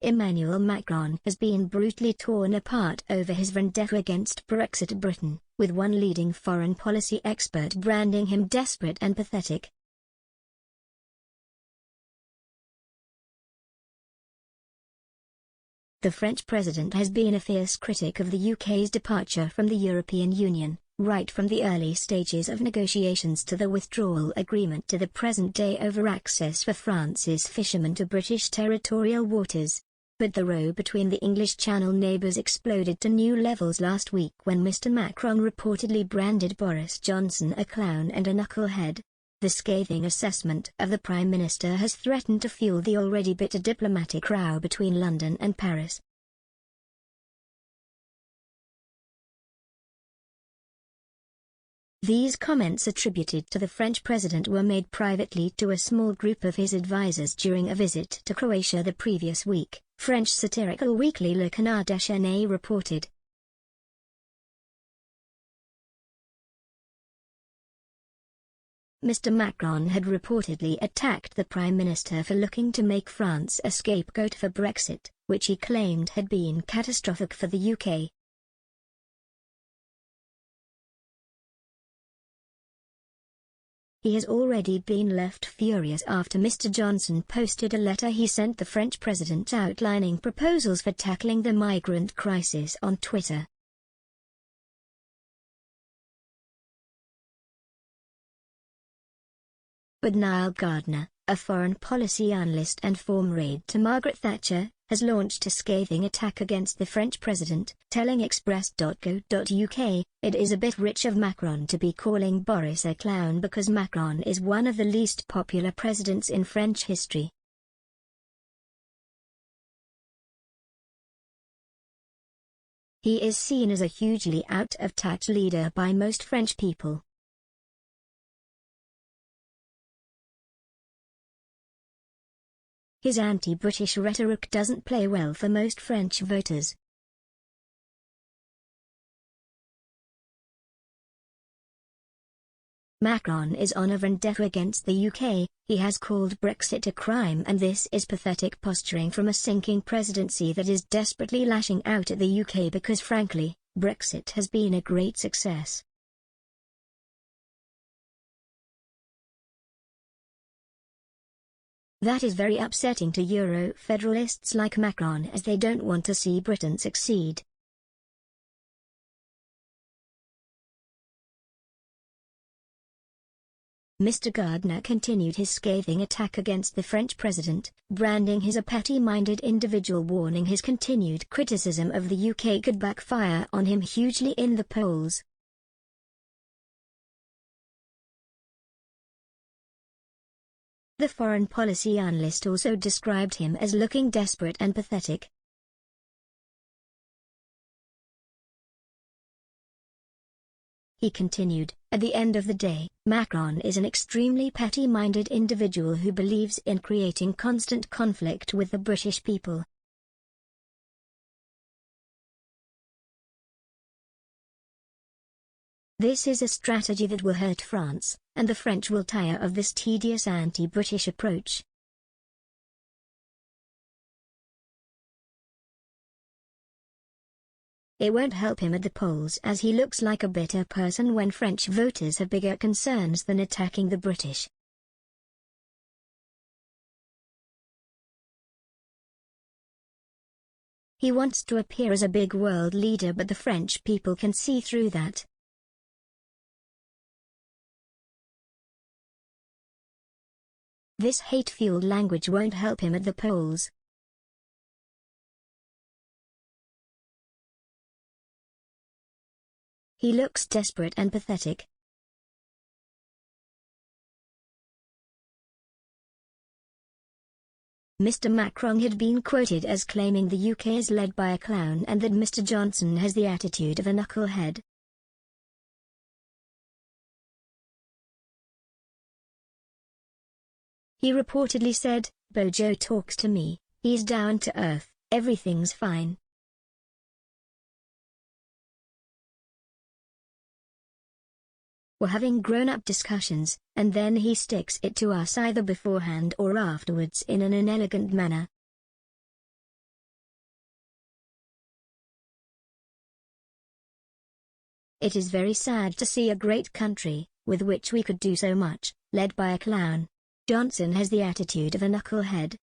Emmanuel Macron has been brutally torn apart over his vendetta against Brexit Britain, with one leading foreign policy expert branding him desperate and pathetic. The French president has been a fierce critic of the UK's departure from the European Union, right from the early stages of negotiations to the withdrawal agreement to the present day over access for France's fishermen to British territorial waters. But the row between the English Channel neighbours exploded to new levels last week when Mr. Macron reportedly branded Boris Johnson a clown and a knucklehead. The scathing assessment of the Prime Minister has threatened to fuel the already bitter diplomatic row between London and Paris. These comments attributed to the French president were made privately to a small group of his advisers during a visit to Croatia the previous week, French satirical weekly Le Canard Déchaîné reported. Mr. Macron had reportedly attacked the Prime Minister for looking to make France a scapegoat for Brexit, which he claimed had been catastrophic for the UK. He has already been left furious after Mr. Johnson posted a letter he sent the French president outlining proposals for tackling the migrant crisis on Twitter. But Niall Gardner, a foreign policy analyst and former aide to Margaret Thatcher, has launched a scathing attack against the French president, telling Express.co.uk, "It is a bit rich of Macron to be calling Boris a clown because Macron is one of the least popular presidents in French history." He is seen as a hugely out-of-touch leader by most French people. His anti-British rhetoric doesn't play well for most French voters. Macron is on a vendetta against the UK. He has called Brexit a crime, and this is pathetic posturing from a sinking presidency that is desperately lashing out at the UK because frankly, Brexit has been a great success. That is very upsetting to Euro-federalists like Macron, as they don't want to see Britain succeed. Mr. Gardner continued his scathing attack against the French president, branding his a petty-minded individual, warning his continued criticism of the UK could backfire on him hugely in the polls. The foreign policy analyst also described him as looking desperate and pathetic. He continued, "At the end of the day, Macron is an extremely petty-minded individual who believes in creating constant conflict with the British people. This is a strategy that will hurt France, and the French will tire of this tedious anti-British approach." It won't help him at the polls, as he looks like a bitter person when French voters have bigger concerns than attacking the British. He wants to appear as a big world leader, but the French people can see through that. This hate-fueled language won't help him at the polls. He looks desperate and pathetic. Mr. Macron had been quoted as claiming the UK is led by a clown and that Mr. Johnson has the attitude of a knucklehead. He reportedly said, "Bojo talks to me, he's down to earth, everything's fine. We're having grown-up discussions, and then he sticks it to us either beforehand or afterwards in an inelegant manner." It is very sad to see a great country, with which we could do so much, led by a clown. Johnson has the attitude of a knucklehead,